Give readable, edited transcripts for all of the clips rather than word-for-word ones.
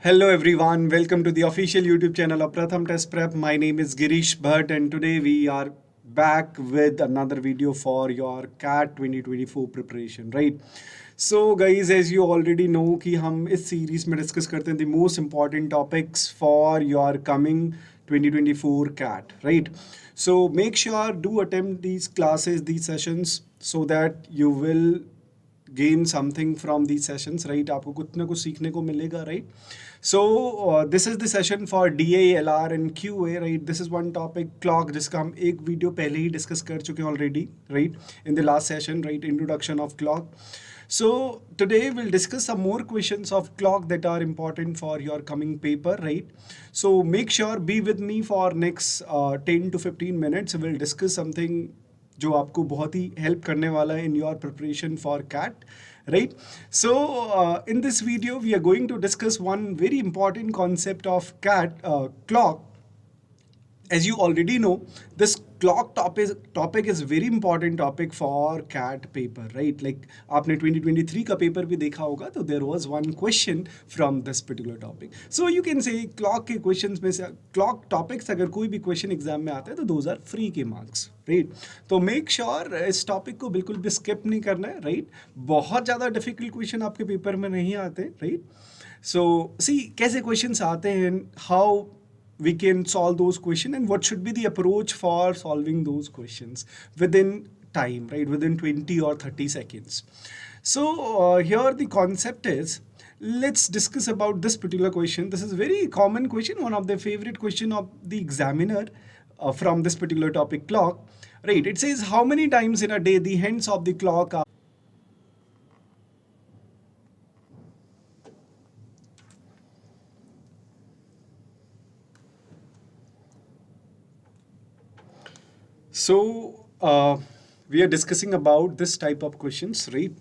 Hello everyone, welcome to the official YouTube channel of Pratham Test Prep. My name is Girish Bhatt and today we are back with another video for your CAT 2024 preparation, right? So guys, as you already know कि हम इस series में discuss करते हैं the most important topics for your coming 2024 CAT, right? So make sure do attempt these classes, these sessions so that you will gain something from these sessions, right? आपको कुछ ना कुछ सीखने को मिलेगा, right? So this is the session for DA, LR and QA, right? This is one topic clock जिसका हम एक वीडियो पहले ही डिस्कस कर चुके हैं already, right? In the last session, right? Introduction of clock. So today we'll discuss some more questions of clock that are important for your coming paper, right? So make sure be with me for next 10 to 15 minutes. We'll discuss something जो आपको बहुत ही help करने वाला है in your preparation for CAT, right? So in this video we are going to discuss one very important concept of CAT, clock. As you already know, this clock topic is very important topic for CAT paper, right? Like आपने 2023 का paper भी देखा होगा तो there was one question from this particular topic. So you can say clock के questions में से clock topics अगर कोई भी question exam में आता है तो those are free के marks, right? तो make sure इस topic को बिल्कुल भी skip नहीं करना है, right? बहुत ज़्यादा difficult question आपके पेपर में नहीं आते, right? So see कैसे questions आते हैं, how we can solve those questions and what should be the approach for solving those questions within time, right? Within 20 or 30 seconds. So here the concept is, let's discuss about this particular question. This is a very common question, one of the favorite question of the examiner from this particular topic clock, right? It says how many times in a day the hands of the clock are So we are discussing about this type of questions, right?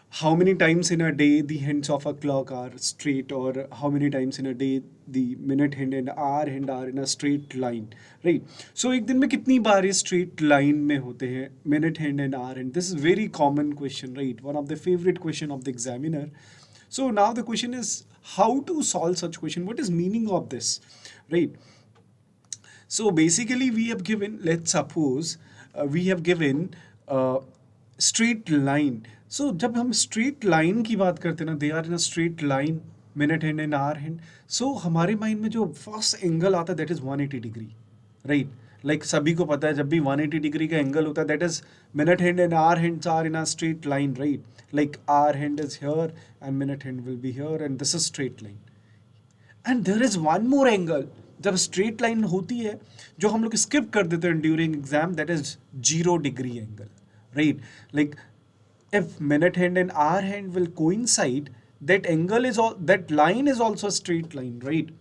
How many times in a day the hands of a clock are straight, or how many times in a day the minute hand and hour hand are in a straight line, right? So एक दिन में कितनी बार ये straight line में होते हैं minute hand and hour hand? This is very common question, right? One of the favorite question of the examiner. So now the question is how to solve such question? What is meaning of this, right? So basically we have given, let's suppose we have given straight line. So जब हम straight line की बात करते हैं ना, they are in a straight line, minute hand and hour hand. So हमारे mind में जो first angle आता है that is 180 degree, right? Like सभी को पता है जब भी 180 degree का angle होता है that is minute hand and hour hands are in a straight line, right? Like hour hand is here and minute hand will be here and this is straight line. And there is one more angle जब straight line होती है जो हम लोग skip कर देते हैं during exam, that is 0 degree angle, right? Like if minute hand and hour hand will coincide, that angle is all, that line is also a straight line, right?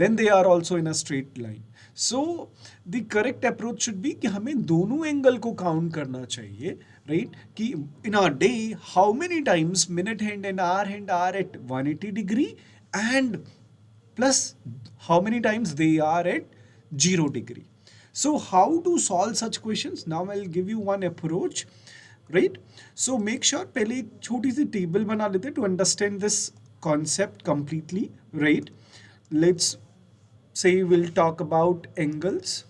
Then they are also in a straight line. So the correct approach should be कि हमें दोनों angle को count करना चाहिए, right? कि in a day how many times minute hand and hour hand are at 180 degree and plus how many times they are at 0 degree. So how to solve such questions? Now I'll give you one approach, right? So make sure पहले एक छोटी सी table बना लेते to understand this concept completely, right? Let's say we'll talk about angles.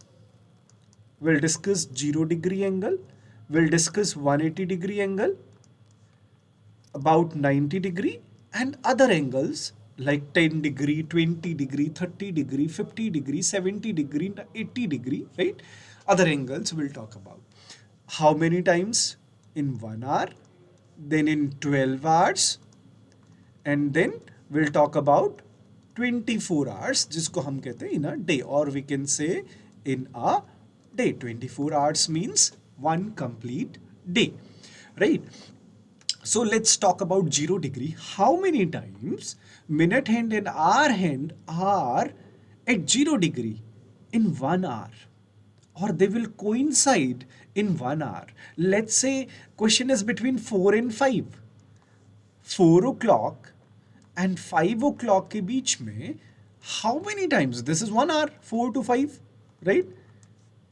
We'll discuss 0 degree angle. We'll discuss 180 degree angle, about 90 degree and other angles like 10 degree, 20 degree, 30 degree, 50 degree, 70 degree, 80 degree, right? Other angles we'll talk about. How many times in 1 hour, then in 12 hours, and then we'll talk about 24 hours, जिसको हम कहते हैं in a day, or we can say in a day. 24 hours means one complete day, right? So let's talk about 0 degree. How many times minute hand and hour hand are at 0 degree in 1 hour, or they will coincide in 1 hour? Let's say question is between 4 and 5. 4 o'clock and 5 o'clock के बीच में how many times? This is 1 hour, 4 to 5, right?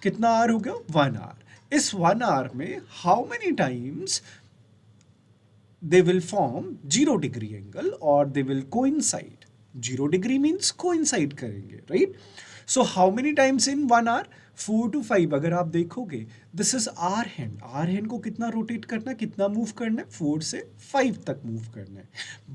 कितना hour हो गया? 1 hour. इस 1 hour में how many times they will form 0 degree angle or they will coincide, 0 degree means coincide करेंगे, right? So how many times in 1 hour? 4 to 5. अगर आप देखोगे this is hour hand, hour hand को कितना rotate करना है, कितना मूव करना है? 4 से 5 तक मूव करना है।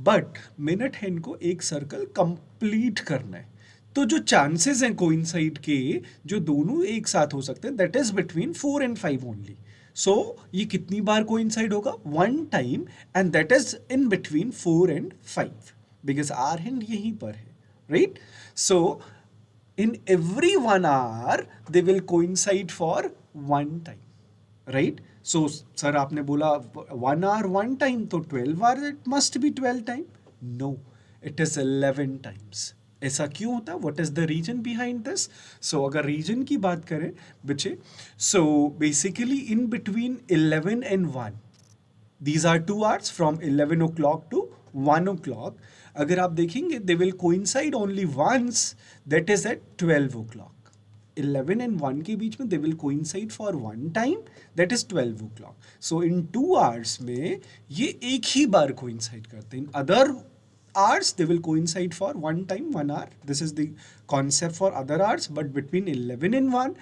बट मिनट हैंड को एक सर्कल कंप्लीट करना है, तो जो चांसेस हैं कोइंसाइड के, जो दोनों एक साथ हो सकते हैं, that is between 4 and 5 only. So ये कितनी बार कोइंसाइड होगा? 1 time, and that is in between 4 and 5, because hour hand यहीं पर है, right? So in every 1 hour they will coincide for 1 time, right? So sir आपने बोला 1 hour 1 time, तो 12 hour it must be 12 time. No, it is 11 times. ऐसा क्यों होता है? What is the reason behind this? So अगर reason की बात करें बच्चे, so basically in between 11 and 1, these are 2 hours from 11 o'clock to 1 o'clock. अगर आप देखेंगे they will coincide only once, that is at 12 o'clock. 11 and 1 के बीच में they will coincide for 1 time, that is 12 o'clock. So in 2 hours में ये एक ही बार coincide करते हैं. In other hours they will coincide for 1 time, 1 hour. This is the concept for other hours, but between 11 and 1,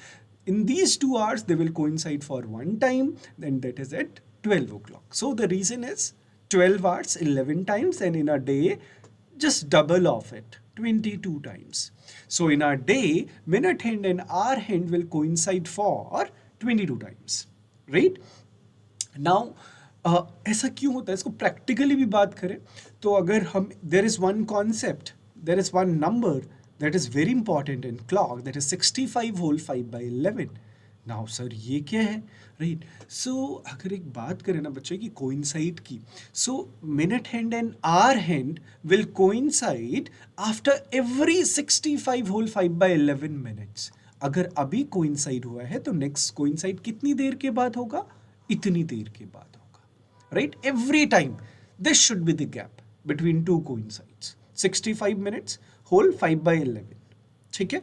in these 2 hours they will coincide for 1 time, then that is at 12 o'clock. So the reason is 12 hours 11 times, and in a day just double of it, 22 times. So in a day minute hand and hour hand will coincide for 22 times, right? Now ऐसा क्यों होता है? इसको practically भी बात करें तो अगर हम there is one concept, there is one number that is very important in clock, that is 65 whole 5 by 11. Now sir ये क्या है, राइट? सो अगर एक बात करें ना बच्चे की कोइंसाइड की, so minute hand and hour hand will coincide after every 65 whole 5 by 11 minutes. अगर अभी कोइंसाइड हुआ है तो नेक्स्ट कोइंसाइड कितनी देर के बाद होगा? इतनी देर के बाद होगा, right? Every time this should be the gap between two coincides, 65 minutes whole 5 by 11, ठीक है?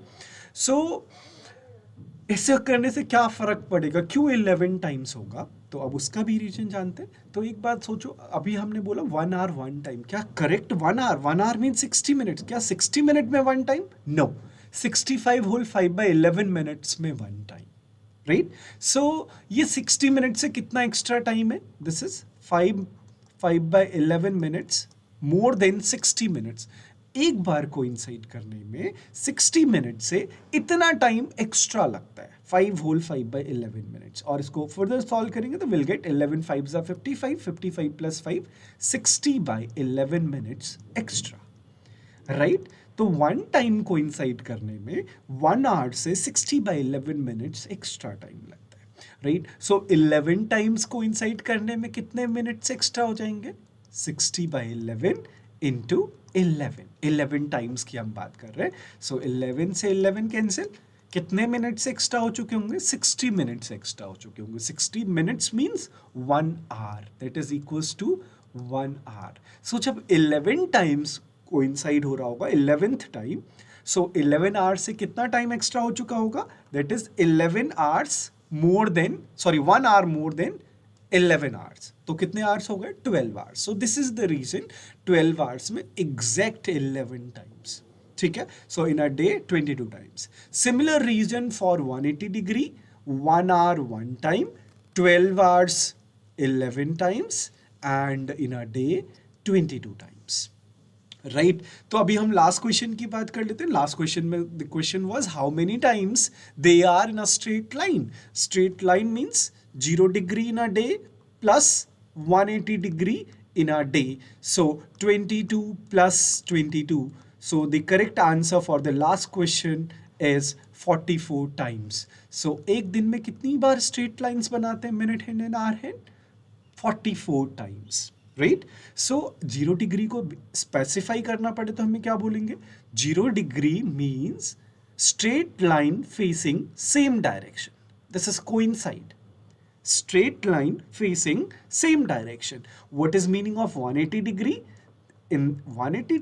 सो ऐसे करने से क्या फर्क पड़ेगा, क्यों 11 टाइम्स होगा? तो अब उसका भी रीजन जानते हैं। तो एक बात सोचो, अभी हमने बोला 1 hour 1 टाइम, क्या correct 1 hour? 1 hour mean 60 minutes, क्या 60 मिनट में 1 time? No, 65 whole 5 by 11 minutes में 1 टाइम, राइट? सो ये 60 मिनट से कितना एक्स्ट्रा टाइम है? This is 5 by 11 minutes more than 60 minutes. एक बार कोइंसाइड करने में 60 मिनट से इतना टाइम एक्स्ट्रा लगता है, 5 होल 5 by 11 मिनट्स। और इसको फर्दर सॉल्व करेंगे तो will get 11 5s are 55, 55 plus 5, 60 by 11 minutes extra, right? तो 1 टाइम कोइंसाइड करने में 1 आवर से 60 by 11 मिनट्स एक्स्ट्रा टाइम लगता है, राइट? सो 11 टाइम्स कोइंसाइड करने में कितने मिनट्स एक्स्ट्रा हो जाएंगे? 60 by 11 इंटू 11 टाइम्स की हम बात कर रहे हैं। सो 11 से 11 कैंसिल, कितने मिनट्स एक्स्ट्रा हो चुके होंगे? 60 मिनट्स एक्स्ट्रा हो चुके होंगे। 60 minutes means 1 hour, that is equals to 1 hour. So जब 11 टाइम्स कोइंसाइड हो रहा होगा 11th टाइम, सो 11 आवर्स से कितना टाइम एक्स्ट्रा हो चुका होगा? That is 11 hours more than, sorry 1 hour more than 11 hours. तो कितने आवर्स हो गए? 12 hours. So this is the reason 12 hours में एग्जैक्ट 11 टाइम्स, ठीक है? So in a day 22 times. Similar reason for 180 degree, 1 hour 1 time, 12 hours 11 times, and in a day 22 times, right? तो अभी हम लास्ट क्वेश्चन की बात कर लेते हैं। लास्ट क्वेश्चन में the question was how many times they are in a straight line. Straight line means 0 degree in a day plus 180 degree in a day. So 22 plus 22. So the correct answer for the last question is 44 times. So एक दिन में कितनी बार straight lines बनाते हैं minute hand and hour hand? 44 times. Right? So 0 degree को specify करना पड़े तो हमें क्या बोलेंगे? 0 degree means straight line facing same direction. This is coincide. Straight line facing same direction. What is meaning of 180 degree? In 180,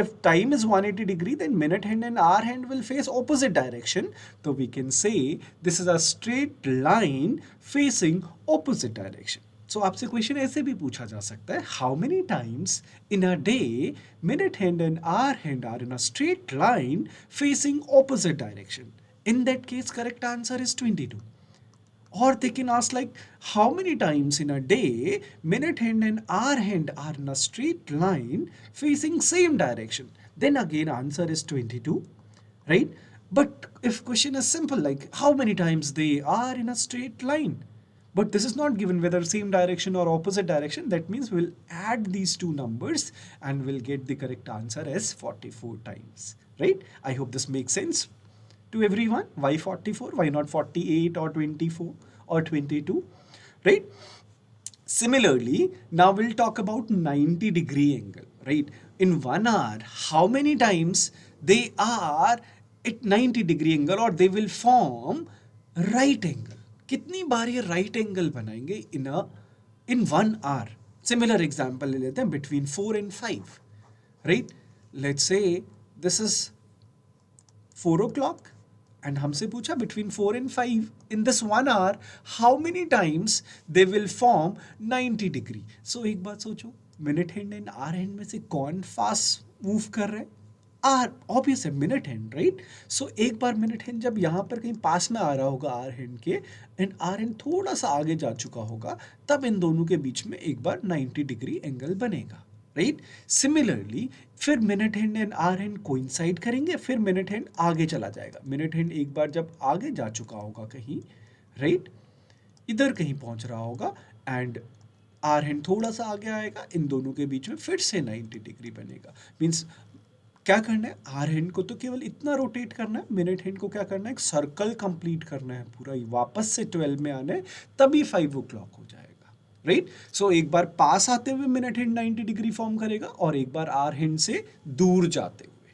if time is 180 degree, then minute hand and hour hand will face opposite direction. So we can say this is a straight line facing opposite direction. So आपसे question ऐसे भी पूछा जा सकता है, how many times in a day minute hand and are in a straight line facing opposite direction? In that case, correct answer is 22. Or they can ask like, how many times in a day minute hand and hour hand are in a straight line facing same direction? Then again answer is 22, right? But if question is simple like how many times they are in a straight line, but this is not given whether same direction or opposite direction, that means we'll add these two numbers and we'll get the correct answer as 44 times, right? I hope this makes sense to everyone. Why 44? Why not 48 or 24 or 22? Right? Similarly, now we'll talk about 90-degree angle. Right? In 1 hour, how many times they are at 90-degree angle or they will form right angle? कितनी बार ये right angle बनाएंगे in 1 hour? Similar example ले लेते हैं between 4 and 5. Right? Let's say this is 4 o'clock and हमसे पूछा between 4 and 5 in this 1 hour how many times they will form 90 degree. So एक बात सोचो, minute hand and hour hand में से कौन फास्ट मूव कर रहे हैं? आर, ऑब्वियस है मिनट हैंड, राइट? सो एक बार मिनट हैंड जब यहाँ पर कहीं पास में आ रहा होगा आर हैंड के एंड आर हैंड थोड़ा सा आगे जा चुका होगा, तब इन दोनों के बीच में एक बार 90 डिग्री एंगल बनेगा, राइट? सिमिलरली फिर minute hand and hour hand coincide करेंगे, फिर मिनट हैंड आगे चला जाएगा। मिनट हैंड एक बार जब आगे जा चुका होगा कहीं, राइट, इधर कहीं पहुंच रहा होगा एंड आर हैंड थोड़ा सा आगे आएगा, इन दोनों के बीच में फिर से 90 डिग्री बनेगा। मीन्स क्या करना है, आर हैंड को तो केवल इतना रोटेट करना है, मिनट हैंड को क्या करना है, एक सर्कल कंप्लीट करना है पूरा, वापस से 12 में आना है, तभी 5 o'clock हो जाएगा, राइट? सो एक बार पास आते हुए मिनट हैंड 90 डिग्री फॉर्म करेगा और एक बार आर हैंड से दूर जाते हुए।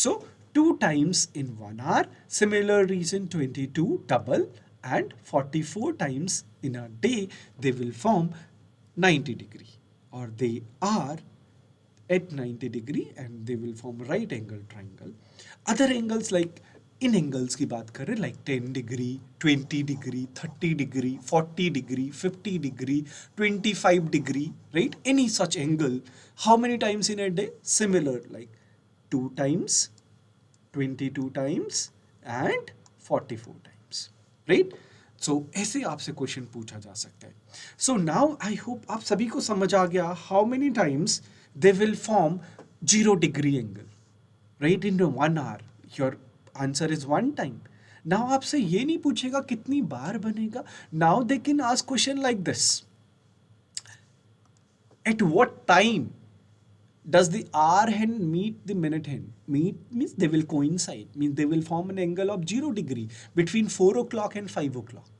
सो 2 times in 1 hour. Similar reason 22 double and 44 times in a day they will form 90 degree or they are at 90 degree and they will form right angle triangle. Other angles like in angles की बात करें like 10 degree, 20 degree, 30 degree, 40 degree, 50 degree, 25 degree, right? Any such angle, how many times in a day? Similar like 2 times, 22 times and 44 times, right? So ऐसे आपसे question पूछा जा सकता है। So now I hope आप सभी को समझ आ गया how many times they will form 0 degree angle, right? In 1 hour, your answer is 1 time. Now आपसे ये नहीं पूछेगा कितनी बार बनेगा। Now they can ask question like this. At what time does the hour hand meet the minute hand? Meet means they will coincide, means they will form an angle of 0 degree between 4 o'clock and 5 o'clock.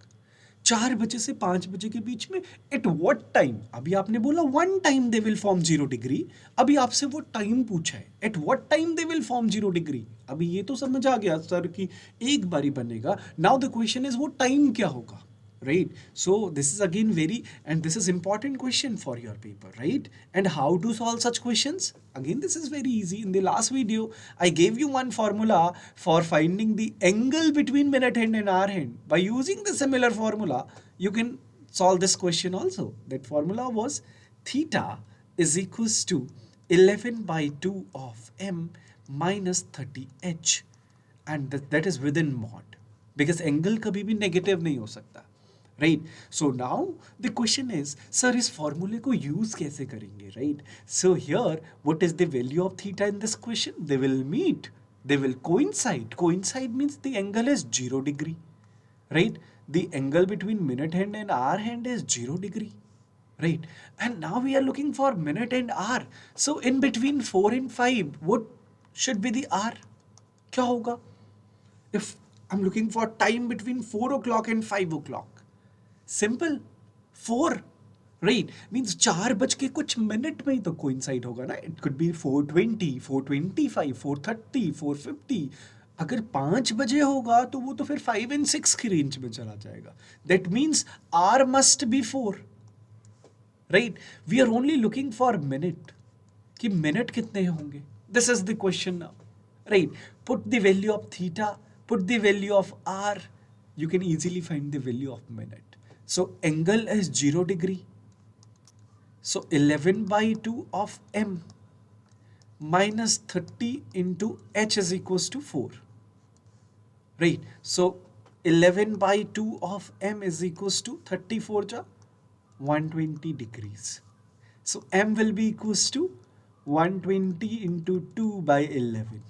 4 बजे से 5 बजे के बीच में at what time? अभी आपने बोला 1 time they will form 0 degree, अभी आपसे वो टाइम पूछा है, at what time they will form 0 degree. अभी ये तो समझ आ गया सर कि एक बारी बनेगा। नाउ द क्वेश्चन इज वो टाइम क्या होगा, right? So this is again very, and this is important question for your paper, right? And how to solve such questions? Again, this is very easy. In the last video I gave you one formula for finding the angle between minute hand and hour hand. By using the similar formula you can solve this question also. That formula was theta is equals to 11/2 of m minus 30h, and that is within mod, because angle कभी भी negative नहीं हो सकता, right? So now the question is, sir इस formula को use कैसे करेंगे, right? So here what is the value of theta in this question? They will meet, they will coincide. Coincide means the angle is 0 degree, right? The angle between minute hand and hour hand is 0 degree, right? And now we are looking for minute and hour. So in between 4 and 5 what should be the hour? क्या होगा? If I'm looking for time between 4 o'clock and 5 o'clock, simple 4, right? Means 4 बज के कुछ minute में ही तो coincide होगा ना। It could be 4:20, 4:25, 4:30, 4:50। अगर 5 बजे होगा तो वो तो फिर 5 and 6 की रेंज में चला जाएगा। That means hour must be 4, right? We are only looking for minute, कि मिनट कितने होंगे। This is the question now, right? Put the value of theta, put the value of hour, you can easily find the value of minute. So angle is 0 degree, So 11 by 2 of m minus 30 into h is equals to 4. Right. So 11 by 2 of m is equals to 34 ja 120 degrees. So m will be equals to 120 into 2 by 11.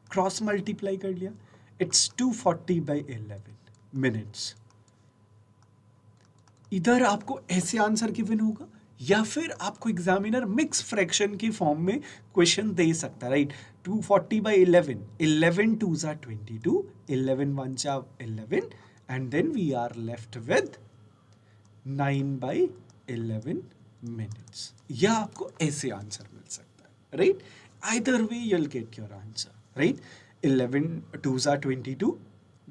Cross multiply कर लिया. It's 240 by 11 minutes. इधर आपको ऐसे answer given होगा या फिर आपको examiner mix fraction की फॉर्म में क्वेश्चन दे सकता है. Right. 240 by 11. 11 2s are 22. 11 1s are 11. And then we are left with 9 by 11 minutes. या आपको ऐसे आंसर मिल सकता है. Right. Either way you'll get your answer. Right. 11 2s are 22.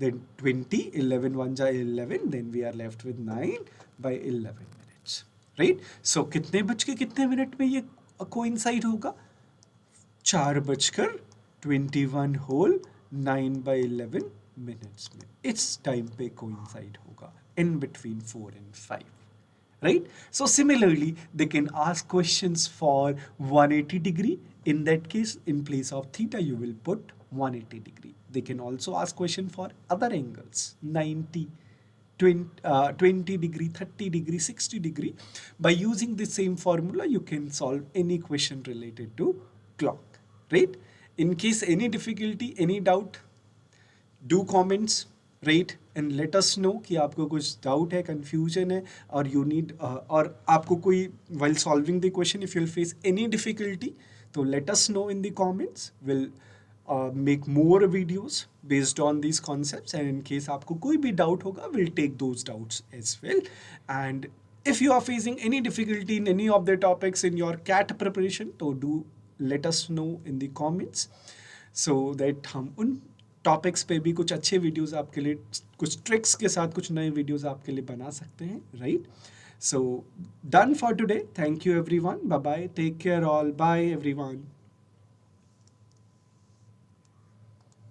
Then 20, 11 1s are 11. Then we are left with 9 by 11 minutes. Right. So कितने बज के कितने minute में ये कोइंसाइड होगा? 4 बजकर 21 होल 9 by 11 minutes में इस टाइम पे कोइंसाइड होगा in between 4 and 5. Right. So similarly they can ask questions for 180 degree. In that case, in place of theta you will put 180 degree. They can also ask question for other angles, 90, 20 degree, 30 degree, 60 degree. By using the same formula, you can solve any question related to clock, right? In case any difficulty, any doubt, do comments, right? And let us know कि आपको कुछ doubt है, confusion है, or you need, और आपको कोई while solving the question, if you'll face any difficulty, so let us know in the comments. We'll make more videos based on these concepts, and in case आपको कोई भी doubt होगा, we'll take those doubts as well. And if you are facing any difficulty in any of the topics in your CAT preparation, so do let us know in the comments so that हम उन topics पे भी कुछ अच्छे videos आपके लिए, कुछ tricks के साथ कुछ नए वीडियोस आपके लिए बना सकते हैं. Right. So done for today. Thank you everyone. Bye bye. Take care all. Bye everyone.